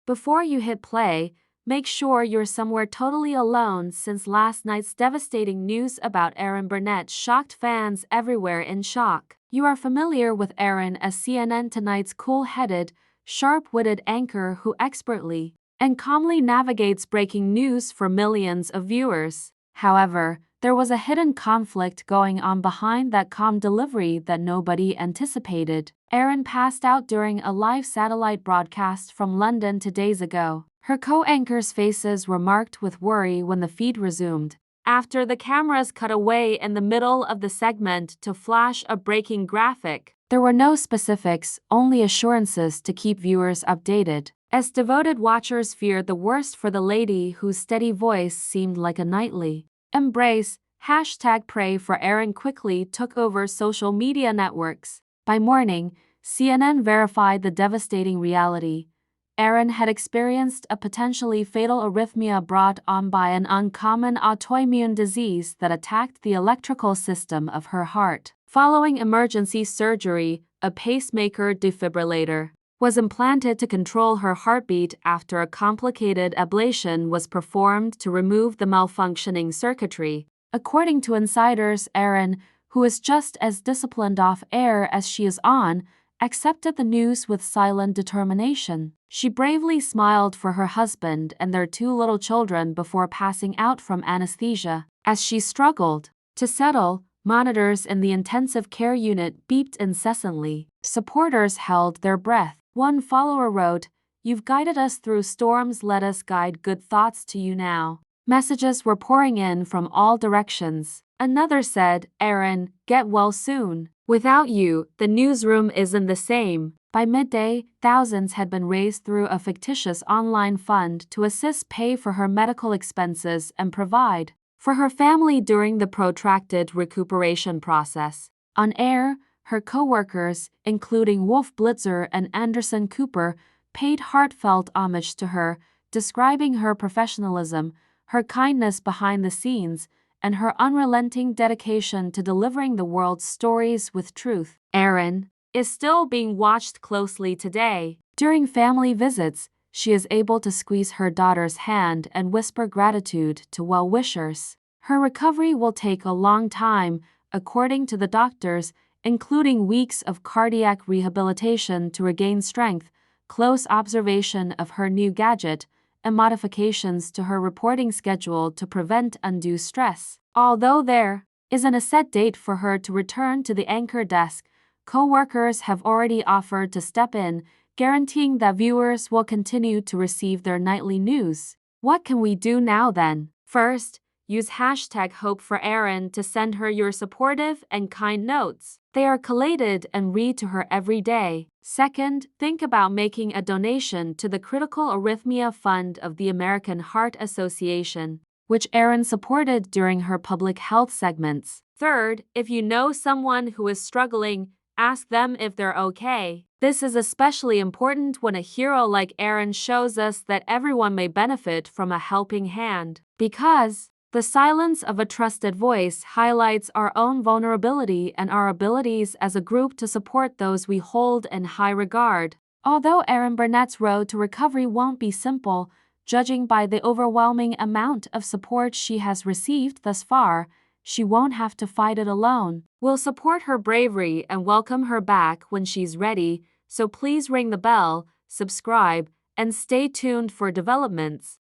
Before you hit play, make sure you're somewhere totally alone since last night's devastating news about Erin Burnett shocked fans everywhere in shock. You are familiar with Erin as CNN Tonight's cool-headed, sharp-witted anchor who expertly and calmly navigates breaking news for millions of viewers. However, there was a hidden conflict going on behind that calm delivery that nobody anticipated. Erin passed out during a live satellite broadcast from London 2 days ago. Her co-anchors' faces were marked with worry when the feed resumed, after the cameras cut away in the middle of the segment to flash a breaking graphic. There were no specifics, only assurances to keep viewers updated, as devoted watchers feared the worst for the lady whose steady voice seemed like a nightly embrace. #Pray for Erin quickly took over social media networks. By morning, CNN verified the devastating reality. Erin had experienced a potentially fatal arrhythmia brought on by an uncommon autoimmune disease that attacked the electrical system of her heart. Following emergency surgery, a pacemaker defibrillator was implanted to control her heartbeat after a complicated ablation was performed to remove the malfunctioning circuitry. According to insiders, Erin, who is just as disciplined off-air as she is on, accepted the news with silent determination. She bravely smiled for her husband and their 2 little children before passing out from anesthesia. As she struggled to settle, monitors in the intensive care unit beeped incessantly. Supporters held their breath. One follower wrote, "You've guided us through storms, let us guide good thoughts to you now." Messages were pouring in from all directions. Another said, "Erin, get well soon. Without you, the newsroom isn't the same." By midday, thousands had been raised through a fictitious online fund to assist pay for her medical expenses and provide for her family during the protracted recuperation process. On air, her co-workers, including Wolf Blitzer and Anderson Cooper, paid heartfelt homage to her, describing her professionalism, her kindness behind the scenes, and her unrelenting dedication to delivering the world's stories with truth. Erin is still being watched closely today. During family visits, she is able to squeeze her daughter's hand and whisper gratitude to well-wishers. Her recovery will take a long time, according to the doctors, including weeks of cardiac rehabilitation to regain strength, close observation of her new gadget, and modifications to her reporting schedule to prevent undue stress. Although there isn't a set date for her to return to the anchor desk, co-workers have already offered to step in, guaranteeing that viewers will continue to receive their nightly news. What can we do now then? First, use #HopeForErin to send her your supportive and kind notes. They are collated and read to her every day. Second, think about making a donation to the Critical Arrhythmia Fund of the American Heart Association, which Erin supported during her public health segments. Third, if you know someone who is struggling, ask them if they're okay. This is especially important when a hero like Erin shows us that everyone may benefit from a helping hand. Because the silence of a trusted voice highlights our own vulnerability and our abilities as a group to support those we hold in high regard. Although Erin Burnett's road to recovery won't be simple, judging by the overwhelming amount of support she has received thus far, she won't have to fight it alone. We'll support her bravery and welcome her back when she's ready, so please ring the bell, subscribe, and stay tuned for developments.